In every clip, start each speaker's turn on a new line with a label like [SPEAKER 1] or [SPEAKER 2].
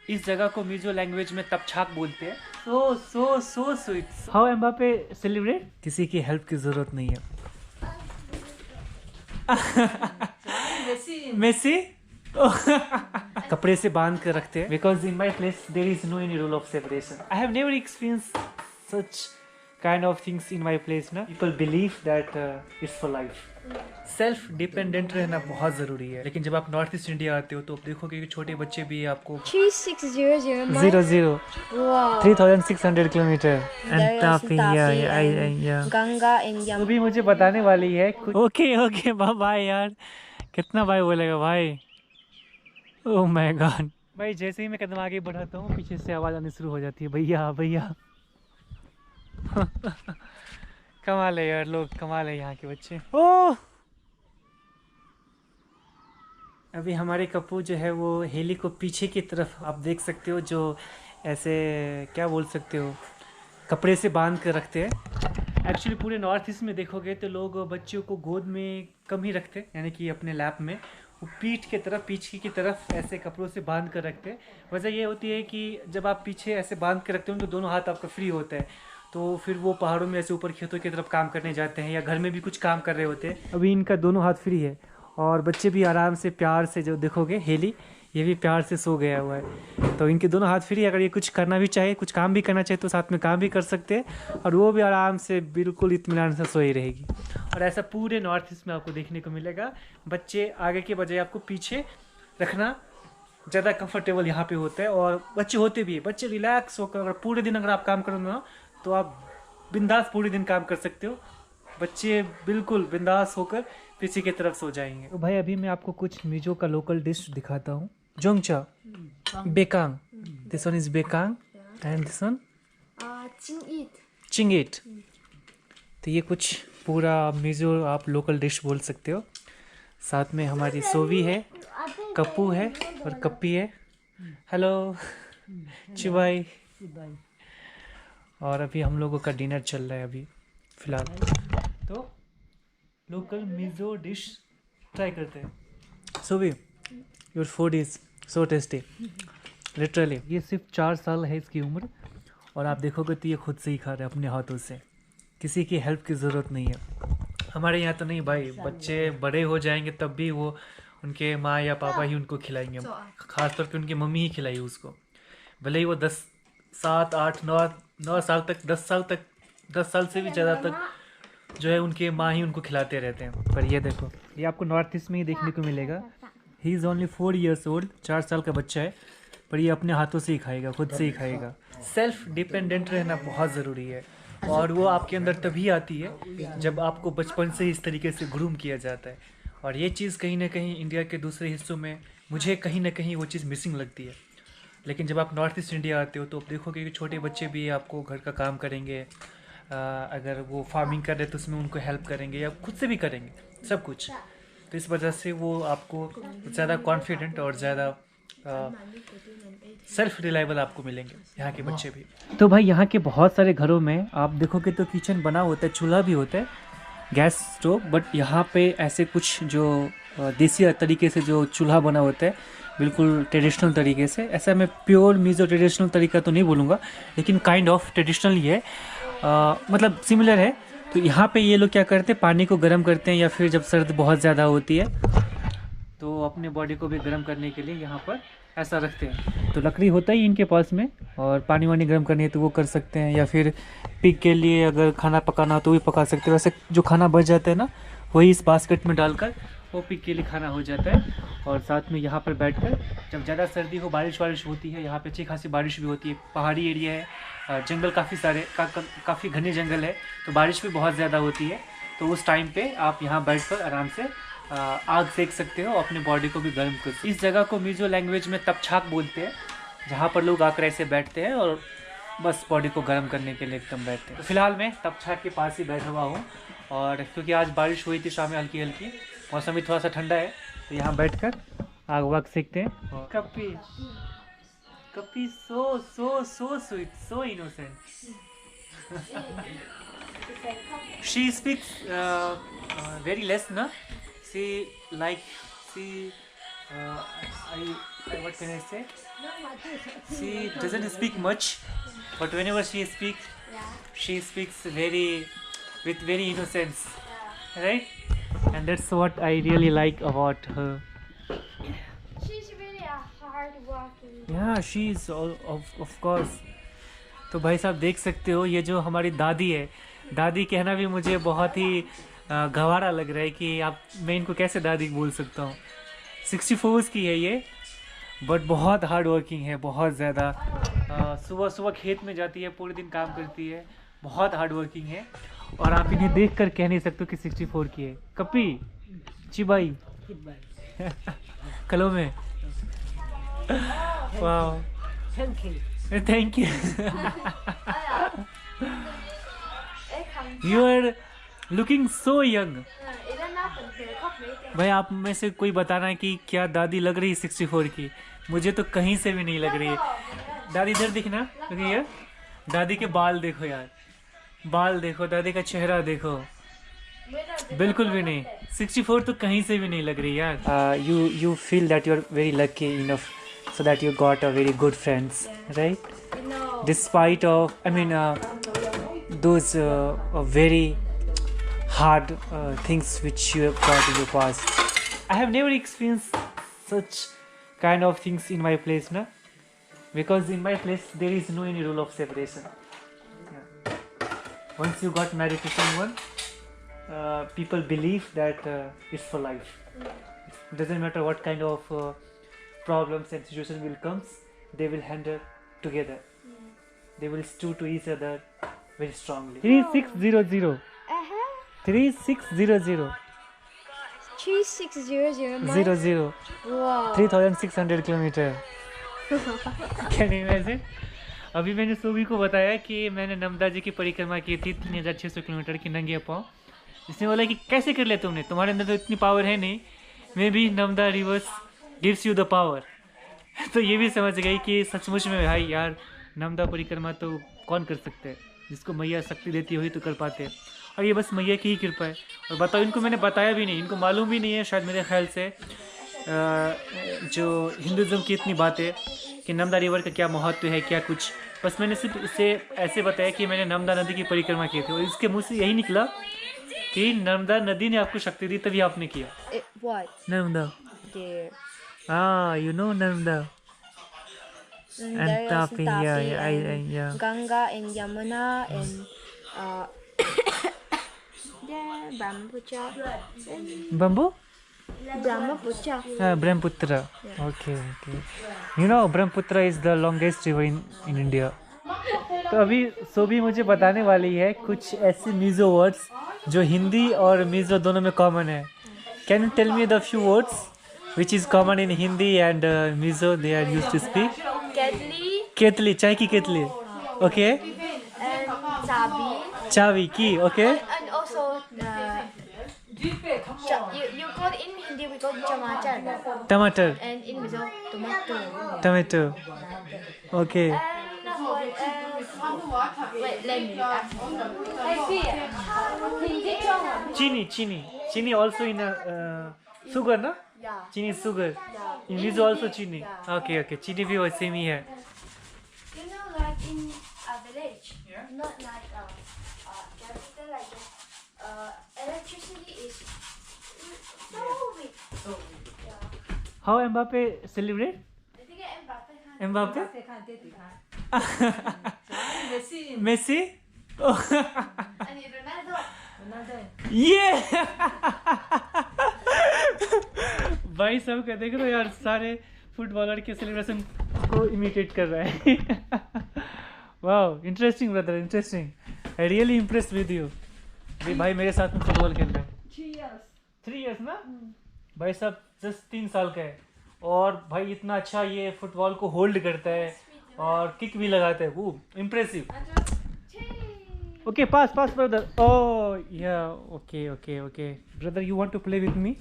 [SPEAKER 1] इस जगह को मिजो लैंग्वेज में तपछाक बोलते हैं। So so so sweet. How Mbappe celebrate? किसी की हेल्प की जरूरत नहीं है। मेसी कपड़े से बांध कर रखते हैं, because in my place there is no any rule of separation. I have never experience such kind of things in my place ना। People believe that it's for life. Self dependent रहना बहुत जरूरी है, लेकिन जब आप नॉर्थ ईस्ट इंडिया आते हो तो आप देखोगे कि छोटे बच्चे भी आपको
[SPEAKER 2] 3600
[SPEAKER 3] Wow.
[SPEAKER 1] 3600 kilometre
[SPEAKER 3] There is Tapi and Ganga and
[SPEAKER 1] वो
[SPEAKER 3] Yam.
[SPEAKER 1] भी मुझे बताने वाली है। ओके ओके बाय यार, कितना बाय बोलेगा भाई। ओह माय गॉड भाई, जैसे ही मैं कदम आगे बढ़ाता हूँ पीछे से आवाज़ आनी शुरू हो जाती है, भैया भैया। कमाल है यार, लोग कमाल है यहाँ के बच्चे। ओह अभी हमारे कप्पू जो है वो हेली को पीछे की तरफ आप देख सकते हो, जो ऐसे क्या बोल सकते हो, कपड़े से बांध कर रखते हैं। एक्चुअली पूरे नॉर्थ ईस्ट में देखोगे तो लोग बच्चों को गोद में कम ही रखते हैं, यानी कि अपने लैप में। वो पीठ की तरफ ऐसे कपड़ों से बांध कर रखते हैं। वजह ये होती है कि जब आप पीछे ऐसे बांध के रखते हो तो दोनों हाथ आपका फ्री होता है, तो फिर वो पहाड़ों में ऐसे ऊपर खेतों की तरफ काम करने जाते हैं या घर में भी कुछ काम कर रहे होते हैं। अभी इनका दोनों हाथ फ्री है और बच्चे भी आराम से प्यार से, जो देखोगे हेली ये भी प्यार से सो गया हुआ है, तो इनके दोनों हाथ फ्री। अगर ये कुछ करना भी चाहे, कुछ काम भी करना चाहे तो साथ में काम भी कर सकते हैं, और वो भी आराम से बिल्कुल इत्मीनान से सोई रहेगी। और ऐसा पूरे नॉर्थ ईस्ट में आपको देखने को मिलेगा। बच्चे आगे के बजाय आपको पीछे रखना ज़्यादा कंफर्टेबल यहाँ पे होता है, और बच्चे होते भी है। बच्चे रिलैक्स होकर अगर पूरे दिन अगर आप काम करोगे ना तो आप बिंदास पूरे दिन काम कर सकते हो। बच्चे बिल्कुल बिंदास होकर पीछे की तरफ सो जाएंगे। तो भाई अभी मैं आपको कुछ मिजो का लोकल डिश दिखाता हूँ। जोंगचा, बेकांग, दिस वन इज बेकांग एंड दिस वन चिंगीट। तो ये कुछ पूरा मिजो आप लोकल डिश बोल सकते हो। साथ में हमारी सोवी है, कप्पू है और कप्पी है। हेलो चिबाई। और अभी हम लोगों का डिनर चल रहा है अभी फिलहाल। तो लोकल मिजो डिश ट्राई करते हैं। सोवी, your food is so tasty literally. ये सिर्फ 4 साल है इसकी उम्र, और आप देखोगे तो ये खुद से ही खा रहे हैं अपने हाथों से, किसी की हेल्प की ज़रूरत नहीं है। हमारे यहाँ तो नहीं भाई, बच्चे बड़े हो जाएंगे तब भी वो उनके माँ या पापा ही उनको खिलाएंगे, ख़ासतौर पे उनकी मम्मी ही खिलाई उसको। भले ही वो 10, 7, 8, 9 साल तक, 10 साल से भी ज़्यादा तक जो है उनके माँ ही उनको खिलाते रहते हैं। पर ये देखो, ये आपको नॉर्थ ईस्ट में ही देखने को मिलेगा। He is only 4 years old, 4 साल का बच्चा है, पर ये अपने हाथों से ही खाएगा, खुद से ही खाएगा। सेल्फ डिपेंडेंट रहना बहुत ज़रूरी है, और वो आपके अंदर तभी आती है जब आपको बचपन से इस तरीके से ग्रूम किया जाता है। और ये चीज़ कहीं ना कहीं इंडिया के दूसरे हिस्सों में मुझे कहीं ना कहीं वो चीज़ मिसिंग लगती है। लेकिन जब आप नॉर्थ ईस्ट इंडिया आते हो तो आप देखोगे कि छोटे बच्चे भी आपको घर का काम करेंगे, अगर वो फार्मिंग कर रहे तो उसमें उनको हेल्प करेंगे या खुद से भी करेंगे सब कुछ। तो इस वजह से वो आपको ज़्यादा कॉन्फिडेंट और ज़्यादा सेल्फ रिलायबल आपको मिलेंगे यहाँ के बच्चे भी। तो भाई यहाँ के बहुत सारे घरों में आप देखोगे तो किचन बना होता है, चूल्हा भी होता है, गैस स्टोव, बट यहाँ पे ऐसे कुछ जो देसी तरीके से जो चूल्हा बना होता है, बिल्कुल ट्रेडिशनल तरीके से। ऐसा मैं प्योर मिजो ट्रेडिशनल तरीका तो नहीं बोलूँगा, लेकिन काइंड ऑफ ट्रेडिशनल ही है, मतलब सिमिलर है। तो यहाँ पे ये लोग क्या करते हैं, पानी को गर्म करते हैं, या फिर जब सर्द बहुत ज़्यादा होती है तो अपने बॉडी को भी गर्म करने के लिए यहाँ पर ऐसा रखते हैं। तो लकड़ी होता ही इनके पास में, और पानी वानी गर्म करनी है तो वो कर सकते हैं, या फिर पिग के लिए अगर खाना पकाना हो तो भी पका सकते हैं। वैसे जो खाना बच जाता है ना, वही इस बास्केट में डालकर वो पिग के लिए खाना हो जाता है। और साथ में यहाँ पर बैठकर जब ज़्यादा सर्दी हो, बारिश वारिश होती है, यहाँ पे अच्छी खासी बारिश भी होती है, पहाड़ी एरिया है, जंगल काफ़ी सारे काफ़ी घने जंगल है, तो बारिश भी बहुत ज़्यादा होती है। तो उस टाइम पे आप यहाँ बैठकर आराम से आग सेक सकते हो, अपने बॉडी को भी गर्म कर सकते हो। इस जगह को मिजो लैंग्वेज में तपछाक बोलते हैं, जहाँ पर लोग आकर ऐसे बैठते हैं और बस बॉडी को गर्म करने के लिए एकदम बैठते हैं। तो फिलहाल मैं तपछाक के पास ही बैठा हुआ हूँ, और क्योंकि आज बारिश हुई थी शाम में हल्की हल्की, मौसम भी थोड़ा सा ठंडा है, तो यहाँ बैठकर आग वाग सेकते हैं। कपी कपी so so so sweet, so innocent. She speaks very less ना, she like she I what can I say, She doesn't speak much, but whenever she speaks, she speaks with very innocence, right? And that's what I really like about her.
[SPEAKER 3] She's really a hard working.
[SPEAKER 1] Yeah, she is of course. तो भाई साहब देख सकते हो, ये जो हमारी दादी है, दादी कहना भी मुझे बहुत ही गवारा लग रहा है कि मैं इनको कैसे दादी बोल सकता हूँ। 64 की है ये, बट बहुत हार्ड वर्किंग है, बहुत ज़्यादा। सुबह सुबह खेत में जाती है, पूरे दिन काम करती है, बहुत हार्ड वर्किंग है। और आप इन्हें देख कर कह नहीं सकते कि 64 की है। कपी चिबाई कलो में। वाह, thank you. You are looking so young. भाई आप में से कोई बताना कि क्या दादी लग रही है 64 की? मुझे तो कहीं से भी नहीं लग रही है। दादी इधर दिखना, क्योंकि यार दादी के बाल देखो यार, बाल देखो, दादी का चेहरा देखो, बिल्कुल भी नहीं। 64 तो कहीं से भी नहीं लग रही यार। You feel that you are very lucky enough so that you got a very good friends, right? Despite of, I mean, those very hard things which you have got in your past. I have never experienced such kind of things in my place, no? Because in my place there is no any rule of separation. Yeah. Once you got married to someone, people believe that it's for life. It doesn't matter what kind of problems and situations will comes, they will handle together. They will stew to each other very strongly. 3600. 3600.
[SPEAKER 3] 3600
[SPEAKER 1] 00.
[SPEAKER 3] Wow.
[SPEAKER 1] 3600 kilometre. Can you imagine? अभी मैंने सोभी को बताया कि मैंने नर्मदा जी की परिक्रमा की थी 3600 किलोमीटर की नंगे पाँव। इसने बोला कि कैसे कर लिया तुमने, तुम्हारे अंदर तो इतनी पावर है नहीं। May be Narmada reverse gives you the power. तो ये भी समझ गई कि सचमुच में भाई यार नर्मदा परिक्रमा तो कौन कर सकते हैं, जिसको मैया शक्ति देती है वही तो कर पाते हैं। और ये बस मैया की ही कृपा है। और बताओ, इनको मैंने बताया भी नहीं, इनको मालूम भी नहीं है शायद मेरे ख्याल से जो हिंदुज़म की इतनी बातें कि नर्मदा रिवर का क्या महत्व है, क्या कुछ। बस मैंने सिर्फ इसे ऐसे बताया कि मैंने नर्मदा नदी की परिक्रमा की थी, और इसके मुँह से यही निकला कि नर्मदा नदी ने आपको शक्ति दी तभी आपने किया। Narmada, you know Narmada. And Tapi, yeah.
[SPEAKER 3] Ganga and Yamuna and Brahmaputra.
[SPEAKER 1] Bamboo?
[SPEAKER 3] Brahmaputra.
[SPEAKER 1] Brahmaputra. Yeah. Okay. You know Brahmaputra is the longest river in India. तो अभी सोभी मुझे बताने वाली है कुछ ऐसे मिजो वर्ड्स जो हिंदी और मिजो दोनों में कॉमन है। Can you tell me the few words which is common in Hindi and Mizo they are used to speak? Ketli, chai ki ketli. Okay.
[SPEAKER 3] And chabi.
[SPEAKER 1] Chavi, key. Okay.
[SPEAKER 3] And also you call in Hindi we call tomato.
[SPEAKER 1] Tomato.
[SPEAKER 3] And in Mizo tomato.
[SPEAKER 1] Tomato. Okay.
[SPEAKER 3] And wait, let me ask you.
[SPEAKER 1] Chini also in sugar, na?
[SPEAKER 3] Yeah.
[SPEAKER 1] Chini is sugar.
[SPEAKER 3] Yeah.
[SPEAKER 1] In Mizo also chini. Okay. Chini भी वैसे ही है.
[SPEAKER 3] You know, like in a village, not like capital, like electricity is so weak. Yeah.
[SPEAKER 1] How Mbappe celebrate?
[SPEAKER 3] I think
[SPEAKER 1] Mbappe? Messi? Oh.
[SPEAKER 3] and Ronaldo.
[SPEAKER 1] ये भाई सब का देख रहे हो यार, सारे फुटबॉलर के सेलिब्रेशन को इमिटेट कर रहा है। वाह, interesting brother, interesting. I really impressed with you. भाई मेरे साथ में फुटबॉल खेल रहे हैं 3 इयर्स ना। भाई साहब जस्ट 3 साल का है, और भाई इतना अच्छा ये फुटबॉल को होल्ड करता है और किक भी लगाता है। वो impressive. Okay, pass, brother. Oh, yeah. Okay. Brother, you want to play with me?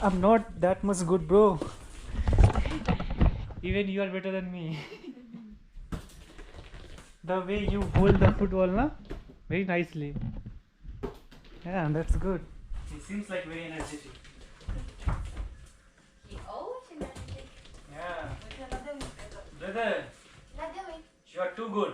[SPEAKER 1] I'm not that much good, bro. Even you are better than me. The way you hold the football, na? Very nicely. Yeah, that's good. He seems like very energetic.
[SPEAKER 3] He always energetic.
[SPEAKER 1] Yeah. brother,
[SPEAKER 3] Not doing.
[SPEAKER 1] you are too good.